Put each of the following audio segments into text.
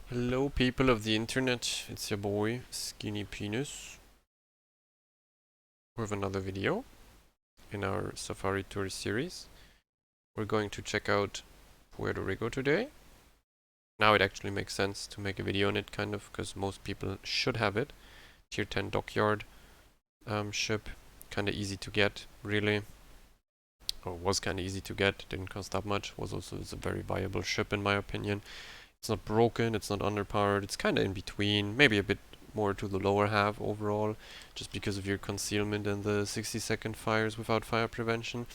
Hello people of the internet, it's your boy Skinny Penis with another video in our safari tour series. We're going to check out Puerto Rico today. Now it actually makes sense to make a video on it kind of, because most people should have it. Tier 10 dockyard ship, kinda easy to get, really. Or was kinda easy to get, didn't cost that much, was also a very viable ship in my opinion. It's not broken, it's not underpowered, it's kinda in between, maybe a bit more to the lower half overall, just because of your concealment and the 60-second fires without fire prevention.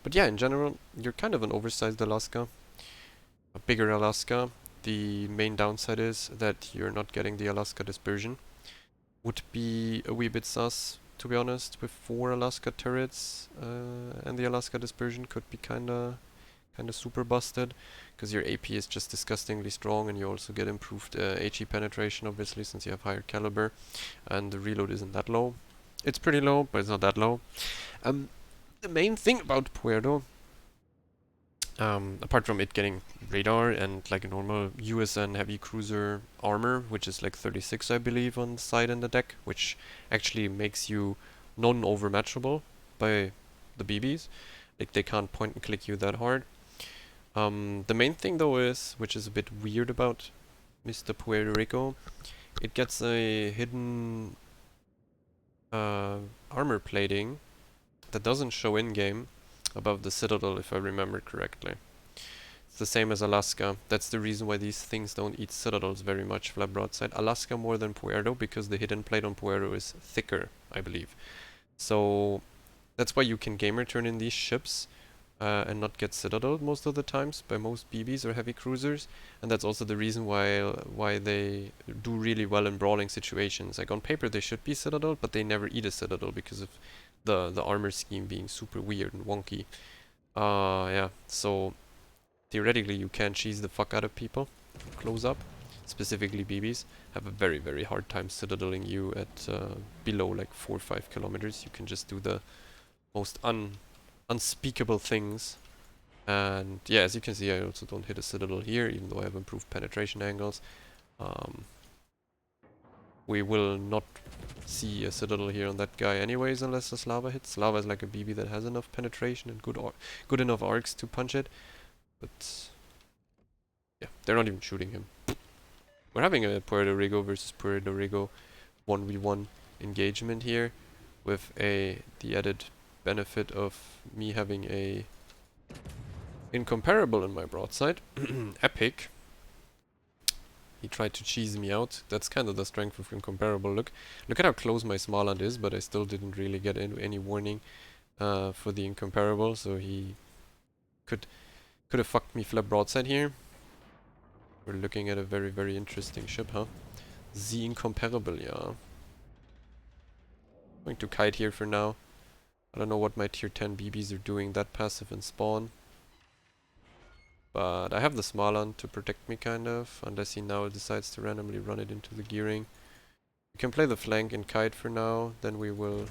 But yeah, in general, you're kind of an oversized Alaska, a bigger Alaska. The main downside is that you're not getting the Alaska dispersion. Would be a wee bit sus, to be honest, with 4 Alaska turrets, and the Alaska dispersion could be kinda super busted, because your AP is just disgustingly strong, and you also get improved HE penetration, obviously, since you have higher caliber, and the reload isn't that low. It's pretty low, but it's not that low. The main thing about Puerto, apart from it getting radar and like a normal USN heavy cruiser armor, which is like 36, I believe, on the side and the deck, which actually makes you non-overmatchable by the BBs. Like, they can't point and click you that hard. The main thing though is, which is a bit weird about Mr. Puerto Rico, it gets a hidden armor plating that doesn't show in-game above the Citadel, if I remember correctly. It's the same as Alaska. That's the reason why these things don't eat Citadels very much, flat broadside. Alaska more than Puerto, because the hidden plate on Puerto is thicker, I believe. So that's why you can gamer turn in these ships and not get Citadel most of the times by most BBs or heavy cruisers, and that's also the reason why they do really well in brawling situations. Like, on paper they should be Citadel, but they never eat a Citadel because of the armor scheme being super weird and wonky. Yeah, so theoretically you can cheese the fuck out of people close up. Specifically BBs have a very hard time citadeling you at below like 4 or 5 kilometers. You can just do the most unspeakable things. And yeah, as you can see, I also don't hit a citadel here, even though I have improved penetration angles. We will not see a citadel here on that guy anyways, unless the Slava hits. Slava is like a BB that has enough penetration and good enough arcs to punch it. But yeah, they're not even shooting him. We're having a Puerto Rico versus Puerto Rico 1v1 engagement here, with the added benefit of me having a incomparable in my broadside. Epic. He tried to cheese me out. That's kind of the strength of incomparable. Look at how close my Smaland is, but I still didn't really get any warning for the incomparable, so he could have fucked me flat broadside here. We're looking at a very interesting ship, huh? The incomparable, yeah. Going to kite here for now. I don't know what my tier 10 BBs are doing that passive in spawn. But I have the Smaland to protect me, kind of, unless he now decides to randomly run it into the gearing. We can play the flank and kite for now, then we will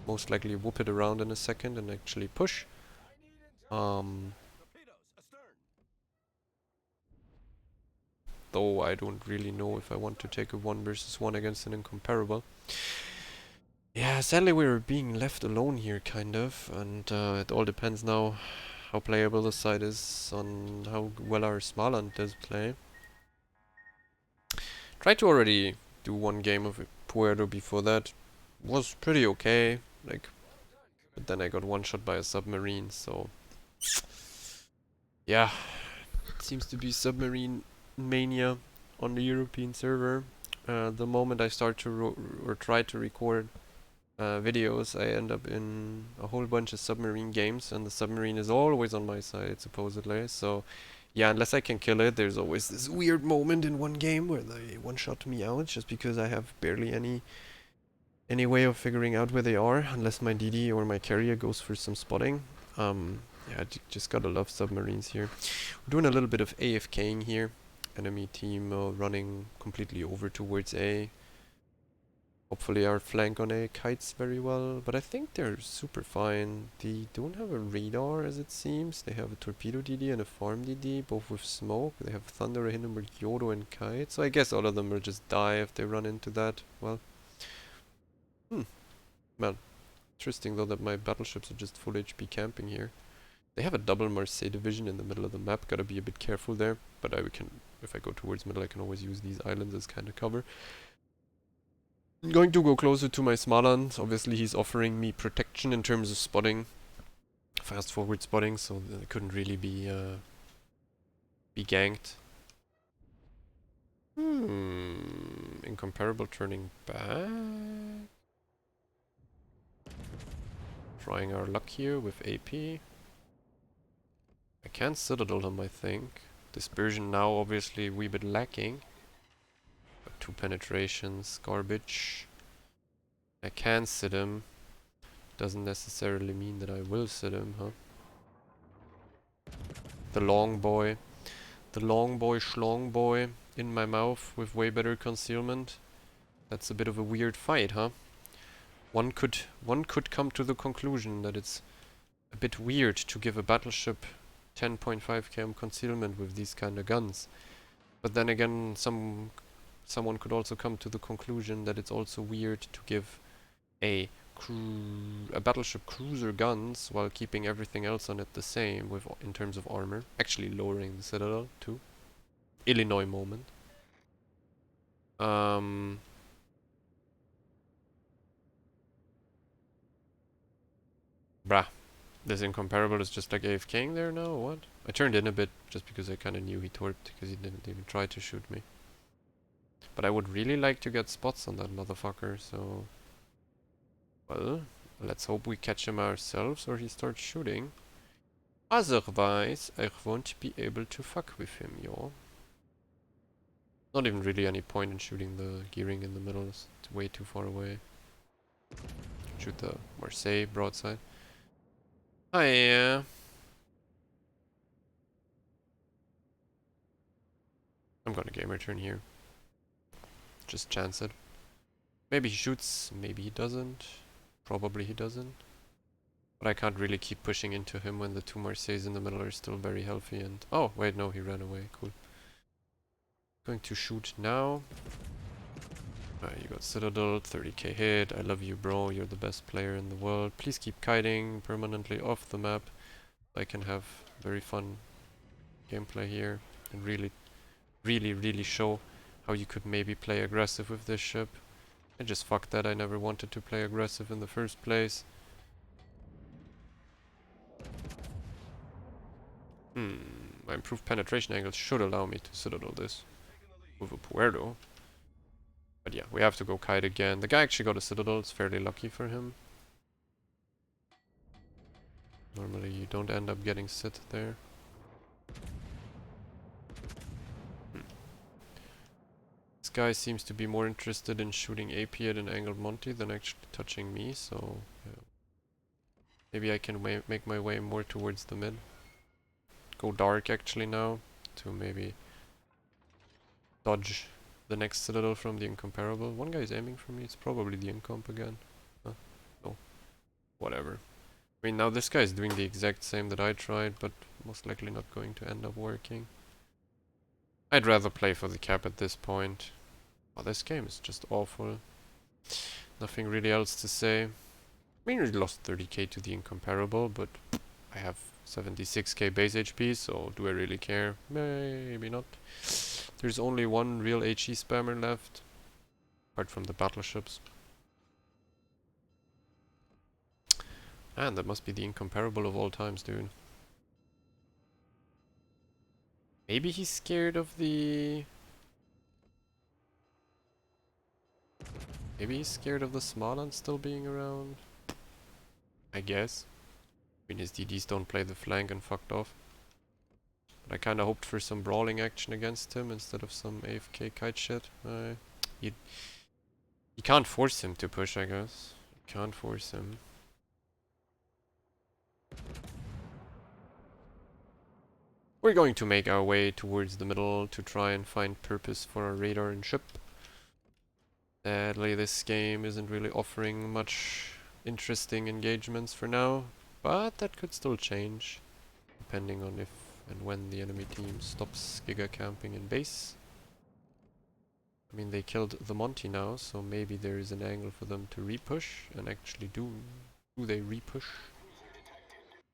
most likely whoop it around in a second and actually push. Though I don't really know if I want to take a 1 versus 1 against an incomparable. Yeah, sadly we're being left alone here, kind of, and it all depends now how playable the side is on how well our Smaland does play. Tried to already do one game of Puerto before that. Was pretty okay, like, but then I got one shot by a submarine, so yeah, it seems to be submarine mania on the European server. The moment I start to or try to record videos, I end up in a whole bunch of submarine games, and the submarine is always on my side, supposedly. So yeah, unless I can kill it, there's always this weird moment in one game where they one-shot me out just because I have barely any way of figuring out where they are, unless my DD or my carrier goes for some spotting. Yeah, just gotta love submarines here. We're doing a little bit of AFKing here. Enemy team running completely over towards A. Hopefully our flank on A kites very well, but I think they're super fine. They don't have a radar as it seems. They have a torpedo DD and a farm DD, both with smoke. They have Thunder, Hindenburg, Yodo and Kite. So I guess all of them will just die if they run into that. Well, well, interesting though that my battleships are just full HP camping here. They have a double Marseille division in the middle of the map. Gotta be a bit careful there, but if I go towards middle, I can always use these islands as kind of cover. I'm going to go closer to my Smaland. Obviously, he's offering me protection in terms of spotting, fast forward spotting, so I couldn't really be ganked. Incomparable turning back. Trying our luck here with AP. I can Citadel him, I think. Dispersion now obviously a wee bit lacking. But 2 penetrations, garbage. I can sit him. Doesn't necessarily mean that I will sit him, huh? The long boy. The long boy, schlong boy in my mouth with way better concealment. That's a bit of a weird fight, huh? One could come to the conclusion that it's a bit weird to give a battleship 10.5 km concealment with these kind of guns. But then again, someone could also come to the conclusion that it's also weird to give a battleship cruiser guns while keeping everything else on it the same with in terms of armor. Actually lowering the Citadel too. Illinois moment. Bruh. This incomparable is just like AFKing there now, or what? I turned in a bit just because I kinda knew he torped because he didn't even try to shoot me. But I would really like to get spots on that motherfucker, so... Well, let's hope we catch him ourselves or he starts shooting. Otherwise, I won't be able to fuck with him, yo. Not even really any point in shooting the gearing in the middle, it's way too far away. Shoot the Marseille broadside. Hi, I'm gonna gamer turn here. Just chance it. Maybe he shoots, maybe he doesn't. Probably he doesn't. But I can't really keep pushing into him when the 2 Marseilles in the middle are still very healthy and... Oh, wait, no, he ran away. Cool. Going to shoot now. You got Citadel, 30k hit. I love you, bro. You're the best player in the world. Please keep kiting permanently off the map. I can have very fun gameplay here and really show how you could maybe play aggressive with this ship. I just fucked that. I never wanted to play aggressive in the first place. My improved penetration angles should allow me to Citadel this with a Puerto. But yeah, we have to go kite again. The guy actually got a Citadel. It's fairly lucky for him. Normally you don't end up getting sit there. This guy seems to be more interested in shooting AP at an angled Monty than actually touching me, so yeah. Maybe I can make my way more towards the mid. Go dark actually now to maybe dodge the next Citadel from the incomparable. One guy is aiming for me. It's probably the incomp again. Huh? No. Whatever. I mean, now this guy is doing the exact same that I tried, but most likely not going to end up working. I'd rather play for the cap at this point. Oh, this game is just awful. Nothing really else to say. I mean, we lost 30k to the incomparable, but I have 76k base HP, so do I really care? Maybe not. There's only one real HE spammer left, apart from the battleships. And that must be the incomparable of all times, dude. Maybe he's scared of the... Maybe he's scared of the Smaland still being around. I guess. I mean, his DDs don't play the flank and fucked off. But I kinda hoped for some brawling action against him instead of some AFK kite shit. You can't force him to push, I guess. You can't force him. We're going to make our way towards the middle to try and find purpose for our radar and ship. Sadly, this game isn't really offering much interesting engagements for now, but that could still change, depending on if and when the enemy team stops giga camping in base. I mean, they killed the Monty now, so maybe there is an angle for them to repush, and actually do they repush?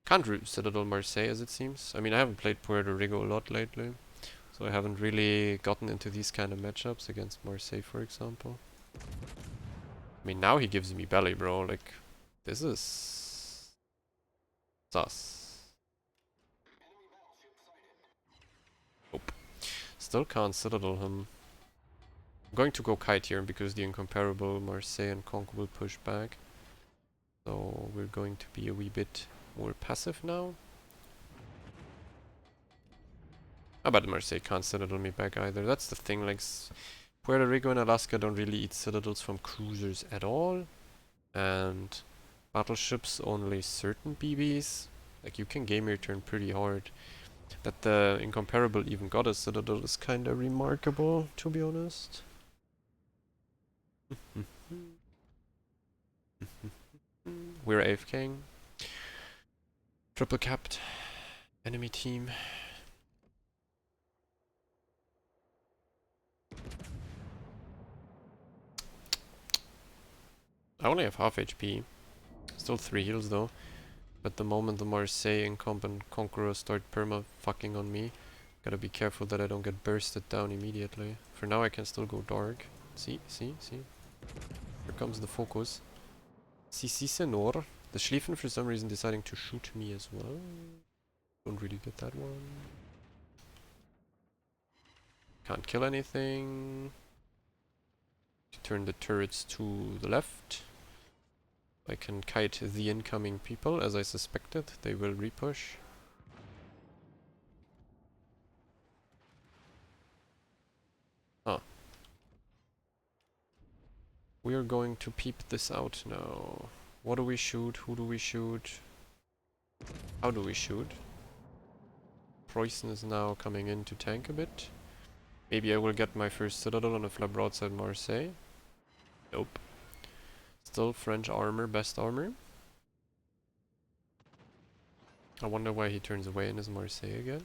Can't root Citadel Marseille as it seems. I mean, I haven't played Puerto Rico a lot lately, so I haven't really gotten into these kind of matchups against Marseille, for example. I mean, now he gives me belly, bro. Like, this is sus. Nope. Still can't Citadel him. I'm going to go kite here because the incomparable Marseille and Conk will push back. So we're going to be a wee bit more passive now. I bet Marseille can't Citadel me back either. That's the thing, like, Puerto Rico and Alaska don't really eat Citadels from cruisers at all. And battleships only certain BBs. Like, you can game your turn pretty hard. That the incomparable even got a Citadel is kinda remarkable, to be honest. We're AFKing. Triple capped. Enemy team. I only have half HP. Still 3 heals though. But the moment the Marseille Incomp and Conqueror start perma fucking on me, gotta be careful that I don't get bursted down immediately. For now I can still go dark. See? Here comes the focus. Si, senor. The Schlieffen for some reason deciding to shoot me as well. Don't really get that one. Can't kill anything. Turn the turrets to the left. I can kite the incoming people, as I suspected. They will repush. Ah. We are going to peep this out now. What do we shoot? Who do we shoot? How do we shoot? Preußen is now coming in to tank a bit. Maybe I will get my first Citadel on a flat broadside Marseille. Nope. Still French armor, best armor. I wonder why he turns away in his Marseille again.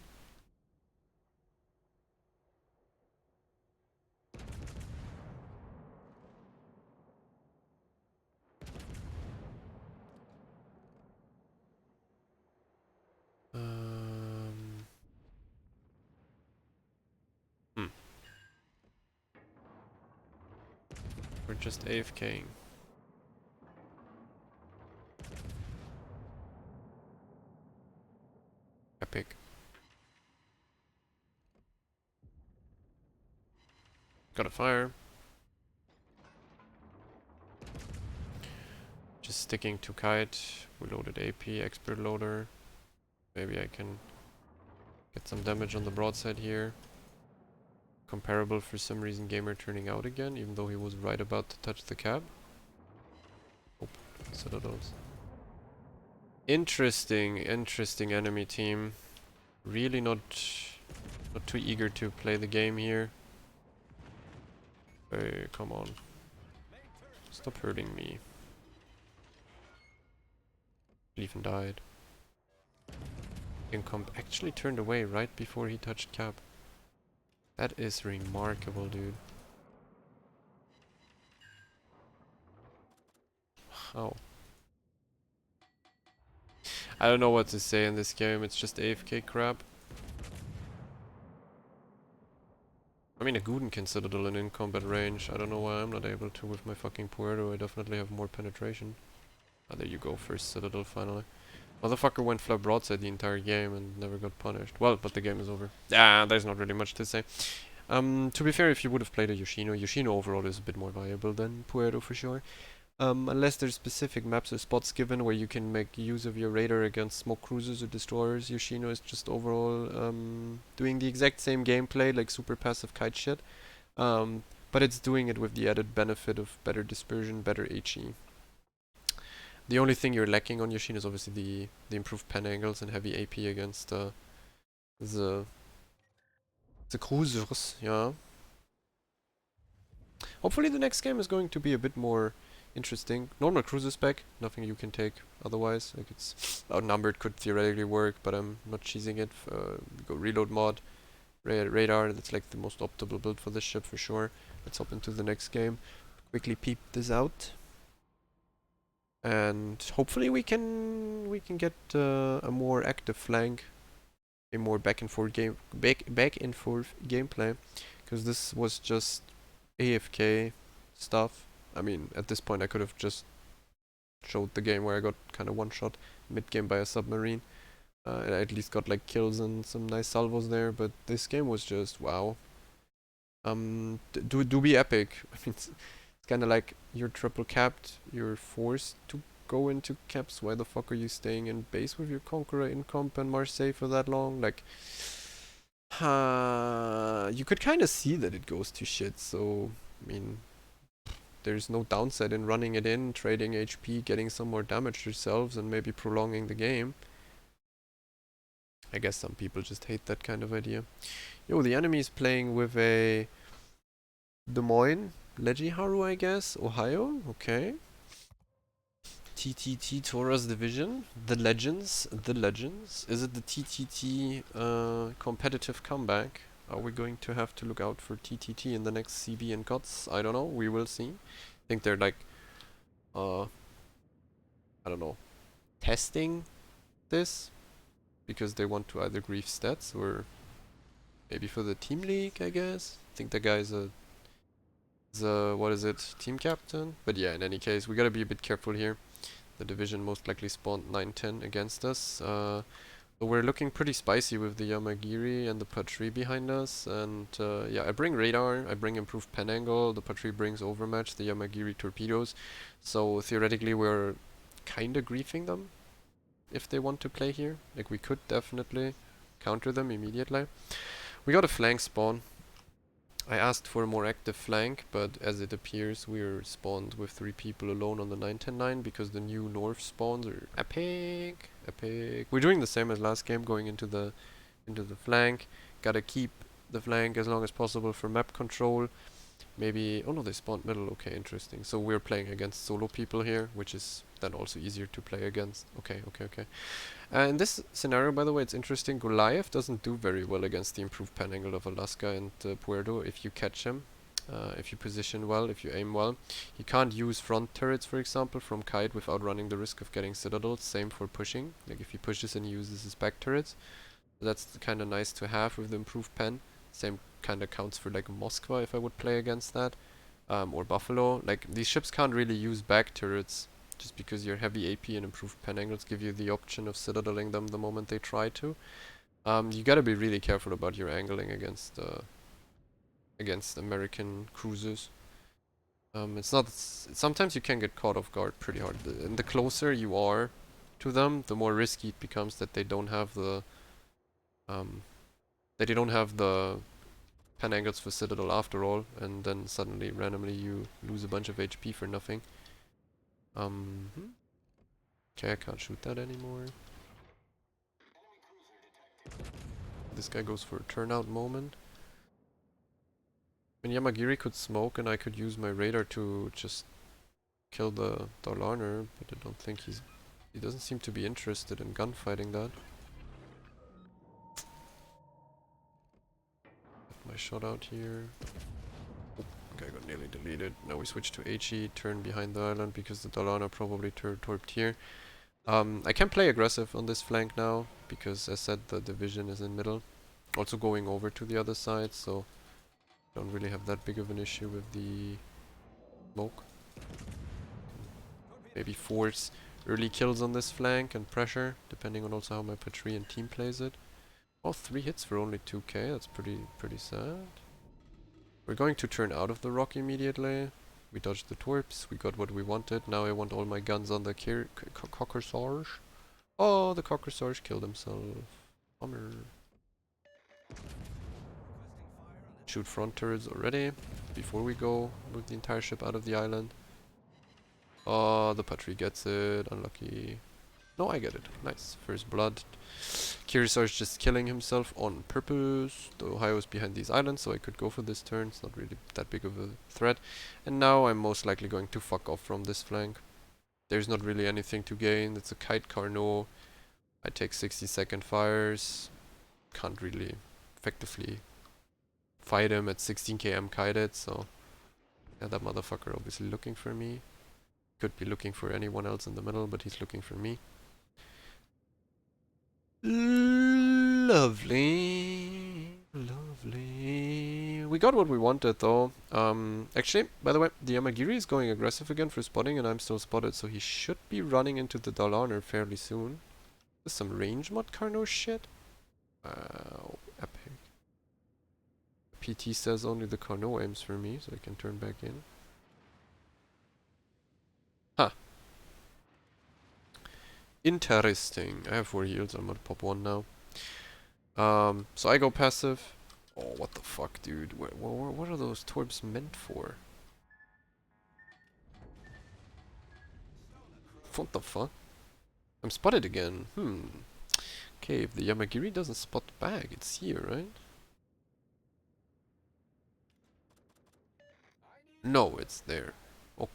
We're just AFKing. Epic. Got a fire. Just sticking to kite. Reloaded AP, expert loader. Maybe I can get some damage on the broadside here. Comparable for some reason gamer turning out again, even though he was right about to touch the cab. Oh, Citadels. Interesting enemy team. Really not too eager to play the game here. Hey, come on. Stop hurting me. Even died. Incomp actually turned away right before he touched cab. That is remarkable, dude. How? I don't know what to say in this game, it's just AFK crap. I mean, a Guden can Citadel in combat range. I don't know why I'm not able to with my fucking Puerto. I definitely have more penetration. Ah, there you go, first Citadel finally. Motherfucker went flat broadside the entire game and never got punished. Well, but the game is over. Ah, there's not really much to say. To be fair, if you would have played a Yoshino overall is a bit more viable than Puerto for sure. Unless there's specific maps or spots given where you can make use of your radar against smoke cruisers or destroyers, Yoshino is just overall doing the exact same gameplay, like super passive kite shit. But it's doing it with the added benefit of better dispersion, better HE. The only thing you're lacking on Yoshino is obviously the improved pen angles and heavy AP against the cruisers, yeah. Hopefully the next game is going to be a bit more interesting. Normal cruiser spec, nothing you can take otherwise. Like it's outnumbered, could theoretically work, but I'm not cheesing it. Go reload mod, radar. That's like the most optimal build for this ship for sure. Let's hop into the next game. Quickly peep this out, and hopefully we can get a more active flank, a more back and forth gameplay, because this was just AFK stuff. I mean, at this point I could have just showed the game where I got kind of one shot mid game by a submarine. And I at least got like kills and some nice salvos there, but this game was just wow. Do be epic. I mean, it's kind of like you're triple capped, you're forced to go into caps. Why the fuck are you staying in base with your Conqueror in comp and Marseille for that long? Like, you could kind of see that it goes to shit, so, I mean, there's no downside in running it in, trading HP, getting some more damage yourselves, and maybe prolonging the game. I guess some people just hate that kind of idea. Yo, the enemy is playing with a Des Moines Legiharu, I guess. Ohio, okay. TTT Taurus Division. The Legends. The Legends. Is it the TTT competitive comeback? Are we going to have to look out for TTT in the next CB and COTS? I don't know. We will see. I think they're like, I don't know, testing this because they want to either grief stats or maybe for the team league, I guess. I think the guy's a what is it, team captain? But yeah, in any case, we gotta be a bit careful here. The division most likely spawned 9-10 against us. But we're looking pretty spicy with the Yamagiri and the Patri behind us. And yeah, I bring radar, I bring improved pen angle, the Patri brings overmatch, the Yamagiri torpedoes. So theoretically we're kinda griefing them if they want to play here. Like we could definitely counter them immediately. We got a flank spawn. I asked for a more active flank, but as it appears we're spawned with 3 people alone on the 9-10-9 because the new north spawns are epic. Epic. We're doing the same as last game, going into the flank. Gotta keep the flank as long as possible for map control. Maybe, oh no, they spawned middle, okay, interesting. So we're playing against solo people here, which is then also easier to play against. Okay. In this scenario, by the way, it's interesting. Goliath doesn't do very well against the improved pen angle of Alaska and Puerto if you catch him. If you position well, if you aim well. He can't use front turrets, for example, from Kite without running the risk of getting citadels. Same for pushing. Like if he pushes and uses his back turrets. That's kind of nice to have with the improved pen. Same kind of counts for like Moskva if I would play against that. Or Buffalo. Like these ships can't really use back turrets just because your heavy AP and improved pen angles give you the option of citadeling them the moment they try to. You gotta be really careful about your angling against American cruisers. It's not. Sometimes you can get caught off guard pretty hard. And the closer you are to them, the more risky it becomes that they don't have the pen angles for citadel after all, and then suddenly randomly you lose a bunch of HP for nothing. Okay, I can't shoot that anymore. This guy goes for a turnout moment. I mean, Yamagiri could smoke and I could use my radar to just kill the Darlaner, but I don't think he doesn't seem to be interested in gunfighting that. Get my shot out here. Okay, got nearly deleted. Now we switch to HE, turn behind the island because the Darlaner probably torped here. I can play aggressive on this flank now because as said the division is in middle. Also going over to the other side, so don't really have that big of an issue with the smoke. Maybe force early kills on this flank and pressure, depending on also how my Patri and team plays it. Oh, 3 hits for only 2k, that's pretty sad. We're going to turn out of the rock immediately. We dodged the torps, we got what we wanted. Now I want all my guns on the Cocker-Sarge. Oh, the Cocker-Sarge killed himself. Bummer. Shoot front turrets already, before we go move the entire ship out of the island. Oh, the Patri gets it, unlucky. No, I get it. Nice. First blood. Kirisar is just killing himself on purpose. The Ohio is behind these islands, so I could go for this turn. It's not really that big of a threat. And now I'm most likely going to fuck off from this flank. There's not really anything to gain. It's a kite Carnot. I take 60-second fires. Can't really effectively fight him at 16 km kited, so yeah, that motherfucker obviously looking for me. Could be looking for anyone else in the middle, but he's looking for me. Lovely. Lovely. We got what we wanted though. Actually, by the way, the Yamagiri is going aggressive again for spotting and I'm still spotted, so he should be running into the Dalaner fairly soon. There's some range mod Carnot shit. Epic. PT says only the Carnot aims for me, so I can turn back in. Huh. Interesting. I have 4 heals, I'm gonna pop 1 now. So I go passive. Oh, what the fuck, dude? What are those Torbs meant for? What the fuck? I'm spotted again. Okay, if the Yamagiri doesn't spot back, it's here, right? No, it's there. Oh,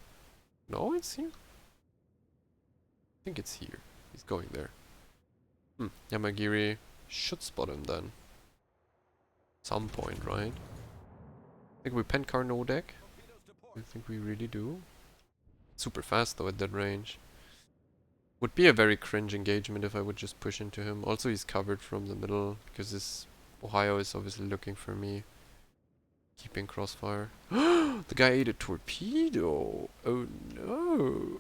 no, it's here? I think it's here. He's going there. Yamagiri should spot him then. Some point, right? I think we pen Carnot deck. I think we really do. Super fast though at that range. Would be a very cringe engagement if I would just push into him. Also he's covered from the middle because this Ohio is obviously looking for me. Keeping crossfire. The guy ate a torpedo. Oh no.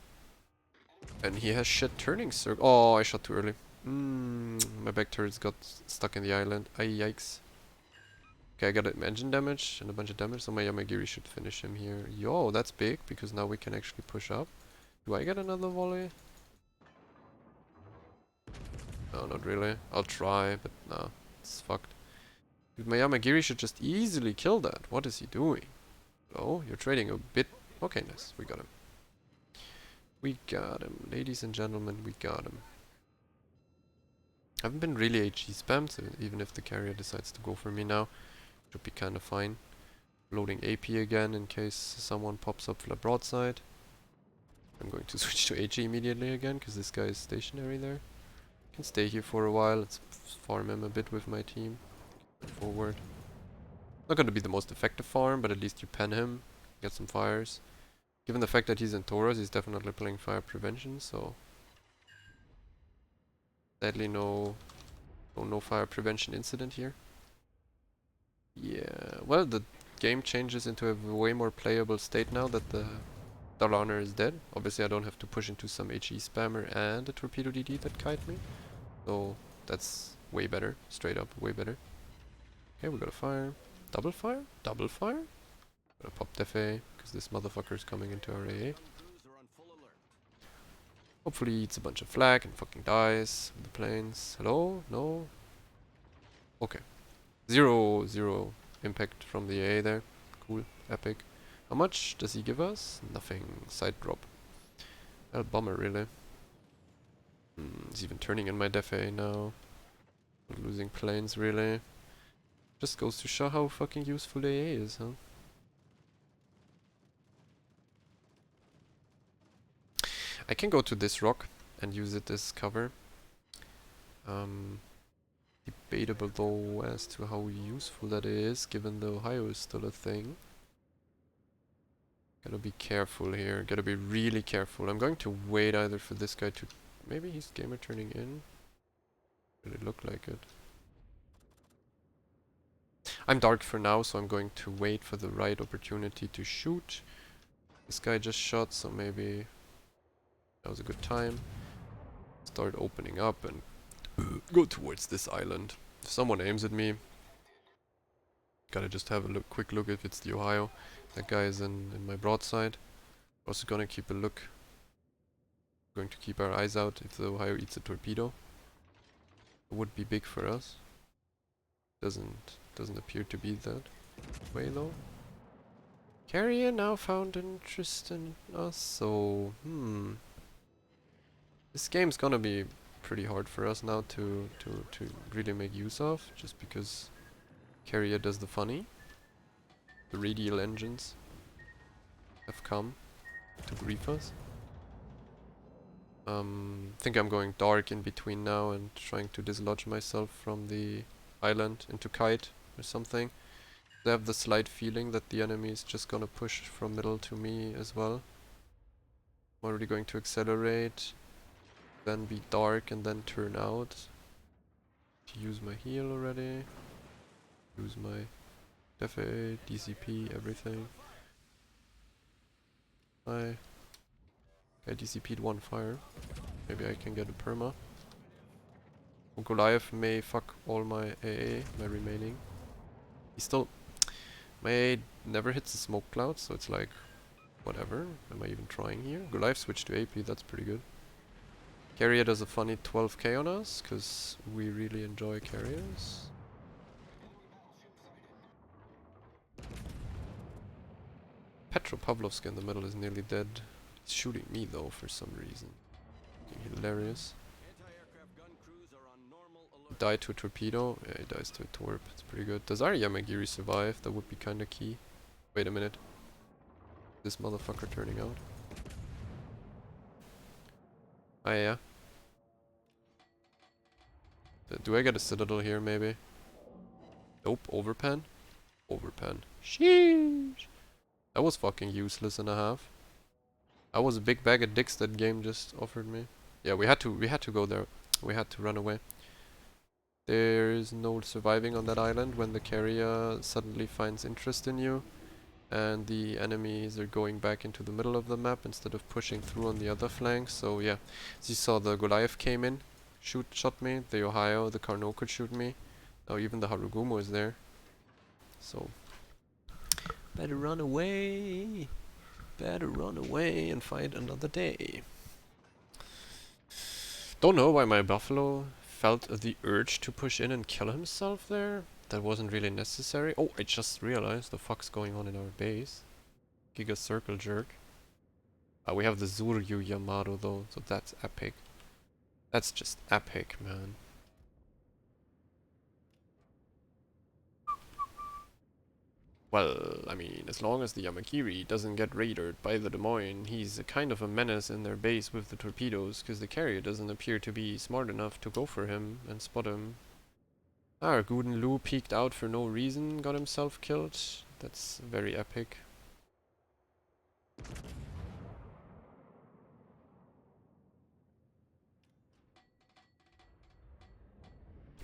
And he has shit turning circle. Oh, I shot too early. My back turrets got stuck in the island. Yikes. Okay, I got engine damage and a bunch of damage, so my Yamagiri should finish him here. Yo, that's big, because now we can actually push up. Do I get another volley? No, not really. I'll try, but nah, it's fucked. Dude, my Yamagiri should just easily kill that. What is he doing? Oh, you're trading a bit. Okay, nice. We got him. We got him. Ladies and gentlemen, we got him. I haven't been really HE spammed, so even if the carrier decides to go for me now, should be kind of fine. Loading AP again in case someone pops up for the broadside. I'm going to switch to HE immediately again, because this guy is stationary there. Can stay here for a while. Let's farm him a bit with my team. Forward. Not going to be the most effective farm, but at least you pen him, get some fires. Given the fact that he's in Taurus, he's definitely playing fire prevention, so sadly no fire prevention incident here. Yeah, well, the game changes into a way more playable state now that the Dalaner is dead. Obviously I don't have to push into some HE spammer and a torpedo DD that kite me, so that's way better, straight up way better. Okay, we got a fire. Double fire? Double fire? Gotta pop Defe, because this motherfucker is coming into our AA. Hopefully he eats a bunch of flak and fucking dies with the planes. Hello? No? Okay. Zero impact from the AA there. Cool. Epic. How much does he give us? Nothing. Side drop. A bummer, really. He's even turning in my Defe now. Not losing planes, really. Just goes to show how fucking useful AA is, huh? I can go to this rock and use it as cover. Debatable though as to how useful that is, given the Ohio is still a thing. Gotta be careful here, gotta be really careful. I'm going to wait either for this guy to... Maybe he's gamer turning in? Really look like it. I'm dark for now, so I'm going to wait for the right opportunity to shoot. This guy just shot, so maybe that was a good time. Start opening up and go towards this island. If someone aims at me, gotta just have a quick look if it's the Ohio. That guy is in my broadside. Also gonna keep a look. Going to keep our eyes out if the Ohio eats a torpedo. It would be big for us. Doesn't appear to be that way though. Carrier now found interest in us, so this game's gonna be pretty hard for us now to really make use of, just because carrier does the funny. The radial engines have come to grief us. Think I'm going dark in between now and trying to dislodge myself from the island into kite or something. I have the slight feeling that the enemy is just gonna push from middle to me as well. I'm already going to accelerate, then be dark and then turn out. To use my heal already. Use my FA, DCP, everything. I DCP'd one fire. Maybe I can get a perma. Goliath may fuck all my AA, my remaining. He's still... My AA never hits the smoke cloud, so it's like... Whatever. Am I even trying here? Goliath switched to AP, that's pretty good. Carrier does a funny 12k on us, because we really enjoy carriers. Petropavlovsk in the middle is nearly dead. He's shooting me though for some reason. Hilarious. Die to a torpedo. Yeah, he dies to a torp. It's pretty good. Does our Yamagiri survive? That would be kinda key. Wait a minute. This motherfucker turning out. Ah yeah. Do I get a citadel here maybe? Nope, overpen? Overpen. Sheesh! That was fucking useless and a half. That was a big bag of dicks that game just offered me. Yeah, we had to go there. We had to run away. There is no surviving on that island when the carrier suddenly finds interest in you. And the enemies are going back into the middle of the map instead of pushing through on the other flank. So yeah, as you saw, the Goliath came in, shot me. The Ohio, the Carnot could shoot me. Now even the Harugumo is there. So better run away. Better run away and fight another day. Don't know why my buffalo felt the urge to push in and kill himself there. That wasn't really necessary. Oh, I just realized the fuck's going on in our base. Giga circle jerk. We have the Zuryu Yamato though, so that's epic. That's just epic, man. Well, I mean, as long as the Yamakiri doesn't get raided by the Des Moines, he's a kind of a menace in their base with the torpedoes, because the carrier doesn't appear to be smart enough to go for him and spot him. Ah, Guden Lu peeked out for no reason, got himself killed. That's very epic.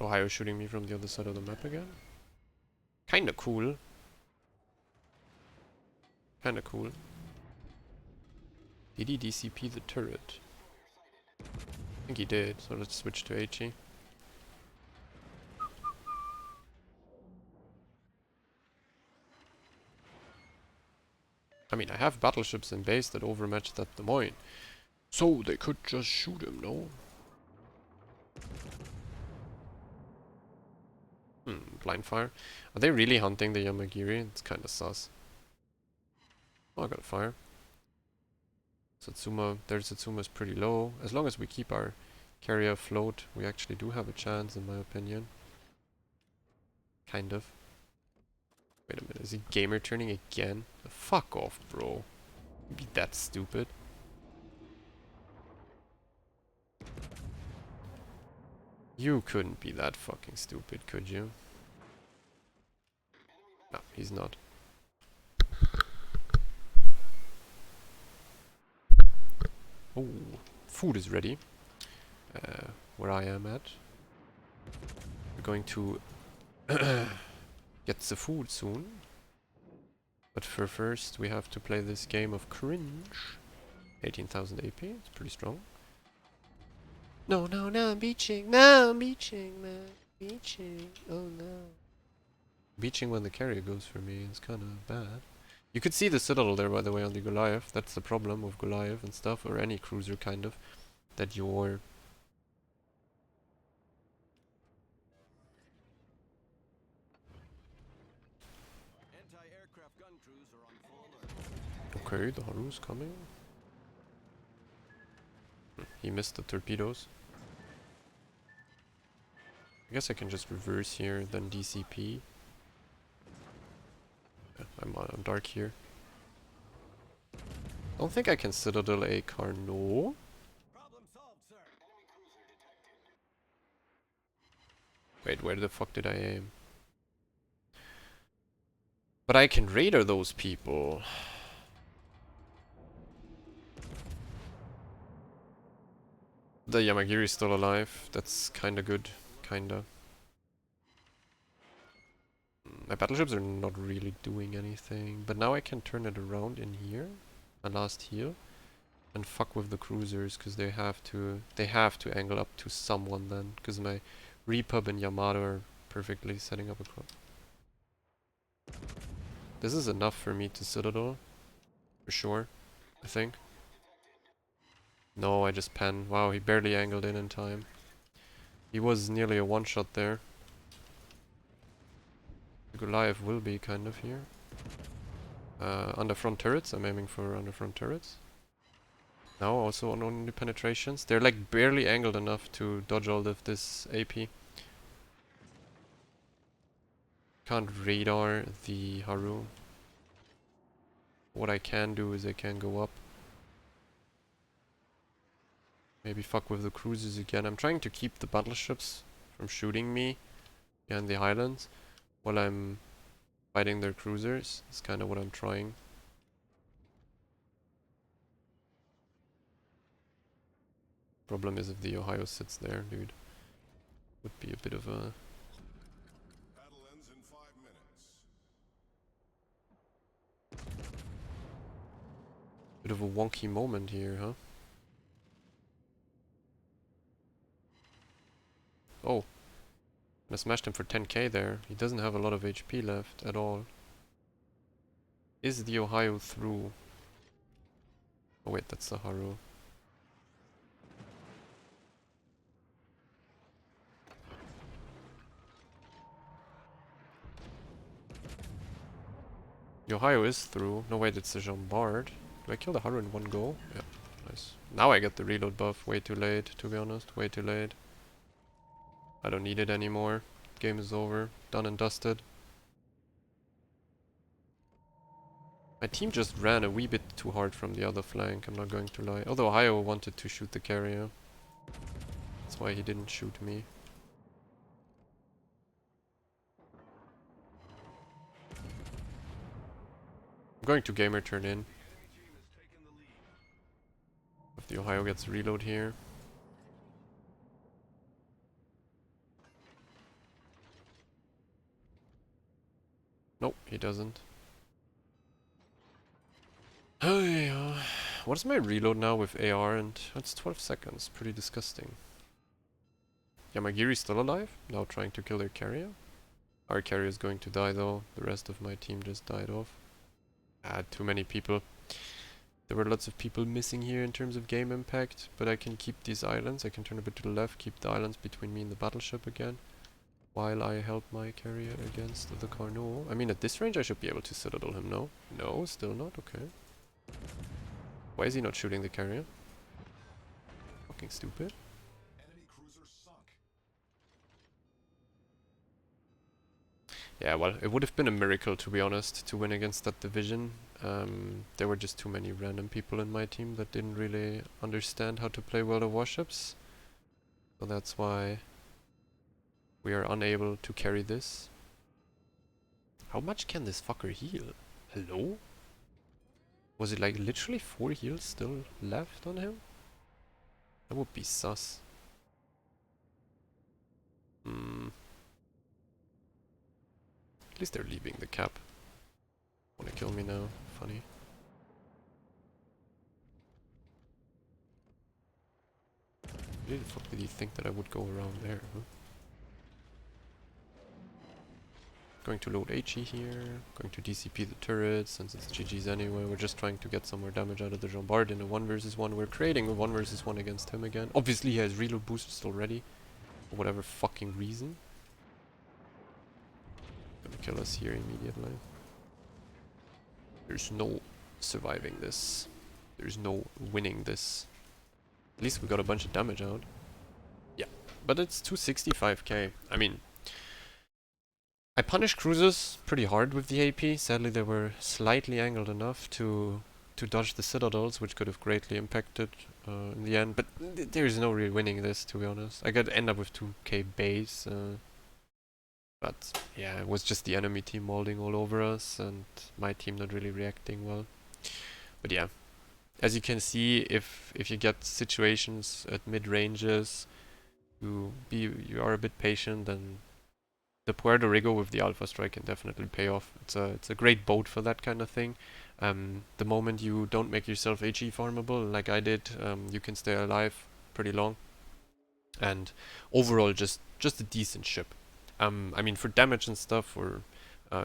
Ohio shooting me from the other side of the map again. Kinda cool. Kinda cool. Did he DCP the turret? I think he did, so let's switch to HE. I mean, I have battleships in base that overmatch that Des Moines. So they could just shoot him, no? Blind fire. Are they really hunting the Yamagiri? It's kinda sus. Oh, I got a fire. Satsuma, their Satsuma is pretty low. As long as we keep our carrier afloat, we actually do have a chance, in my opinion. Kind of. Wait a minute, is he gamer turning again? Fuck off, bro. Be that stupid. You couldn't be that fucking stupid, could you? No, he's not. Oh, food is ready. Where I am at. We're going to get the food soon. But for first, we have to play this game of cringe. 18,000 AP, it's pretty strong. No, no, no, I'm beaching. No, I'm beaching, man. Beaching. Oh no. Beaching when the carrier goes for me is kind of bad. You could see the citadel there, by the way, on the Goliath. That's the problem with Goliath and stuff, or any cruiser, kind of. That you're... Okay, the Haru's coming. He missed the torpedoes. I guess I can just reverse here, then DCP. Yeah, I'm dark here. Don't think I can Citadel a Carnot. Wait, where the fuck did I aim? But I can radar those people. The Yamagiri is still alive. That's kinda good. Kinda. My battleships are not really doing anything. But now I can turn it around in here. My last heal. And fuck with the cruisers, because they have to angle up to someone then. Because my Repub and Yamato are perfectly setting up a club. This is enough for me to Citadel. For sure. I think. No, I just pen. Wow, he barely angled in time. He was nearly a one-shot there. The Goliath will be kind of here. Under front turrets. I'm aiming for under front turrets. Now also on only penetrations. They're like barely angled enough to dodge all of this AP. Can't radar the Haru. What I can do is I can go up. Maybe fuck with the cruisers again. I'm trying to keep the battleships from shooting me behind the highlands while I'm fighting their cruisers. That's kind of what I'm trying. Problem is if the Ohio sits there, dude. Would be a bit of a... Battle ends in 5 minutes. bit of a wonky moment here, huh? Oh. I smashed him for 10k there. He doesn't have a lot of HP left at all. Is the Ohio through? Oh wait, that's the Haru. The Ohio is through. No wait, it's the Jean-Bart. Do I kill the Haru in one go? Yeah, nice. Now I get the reload buff. Way too late, to be honest. Way too late. I don't need it anymore. Game is over. Done and dusted. My team just ran a wee bit too hard from the other flank, I'm not going to lie. Although Ohio wanted to shoot the carrier. That's why he didn't shoot me. I'm going to gamer turn in. If the Ohio gets a reload here. Nope, he doesn't. Oh yeah. What is my reload now with AR? And that's 12 seconds. Pretty disgusting. Yamagiri's still alive. Now trying to kill their carrier. Our carrier is going to die though. The rest of my team just died off. Too many people. There were lots of people missing here in terms of game impact. But I can keep these islands. I can turn a bit to the left. Keep the islands between me and the battleship again. While I help my carrier against the Carnot. I mean, at this range I should be able to Citadel him, no? No, still not? Okay. Why is he not shooting the carrier? Fucking stupid. Enemy cruiser sunk. Yeah, well, it would have been a miracle, to be honest, to win against that division. There were just too many random people in my team that didn't really understand how to play World of Warships. So that's why we are unable to carry this. How much can this fucker heal? Hello? Was it like literally 4 heals still left on him? That would be sus. At least they're leaving the cap. Wanna kill me now? Funny. Why the fuck did he think that I would go around there, huh? Going to load HE here, going to DCP the turrets, since it's GG's anyway. We're just trying to get some more damage out of the Jean-Bart in a 1 versus 1. We're creating a 1 versus 1 against him again. Obviously he has reload boosters already, for whatever fucking reason. Gonna kill us here immediately. There's no surviving this. There's no winning this. At least we got a bunch of damage out. Yeah, but it's 265k. I mean, I punish cruisers pretty hard with the AP. Sadly, they were slightly angled enough to dodge the citadels, which could have greatly impacted in the end. But there is no real winning this, to be honest. I could end up with 2k base, but yeah, it was just the enemy team molding all over us, and my team not really reacting well. But yeah, as you can see, if you get situations at mid ranges, you are a bit patient, then the Puerto Rico with the Alpha Strike can definitely pay off. It's a great boat for that kind of thing. The moment you don't make yourself HE farmable like I did, you can stay alive pretty long. And overall, just a decent ship. I mean, for damage and stuff, or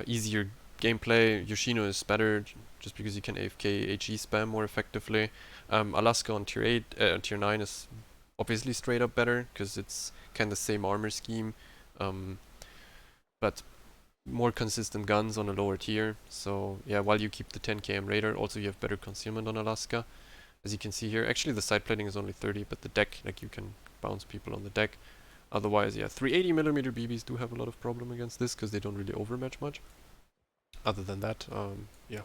easier gameplay, Yoshino is better just because you can AFK HE spam more effectively. Alaska on tier 8, tier 9 is obviously straight up better because it's kind of the same armor scheme. But more consistent guns on a lower tier. So yeah, while you keep the 10 km radar, also you have better concealment on Alaska. As you can see here, actually the side plating is only 30, but the deck, like you can bounce people on the deck. Otherwise, yeah, 380mm BBs do have a lot of problem against this because they don't really overmatch much. Other than that, yeah,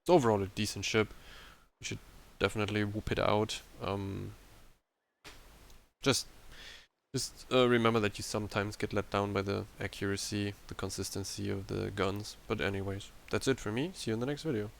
it's overall a decent ship. You should definitely whoop it out. Just remember that you sometimes get let down by the accuracy, the consistency of the guns. But anyways, that's it for me. See you in the next video.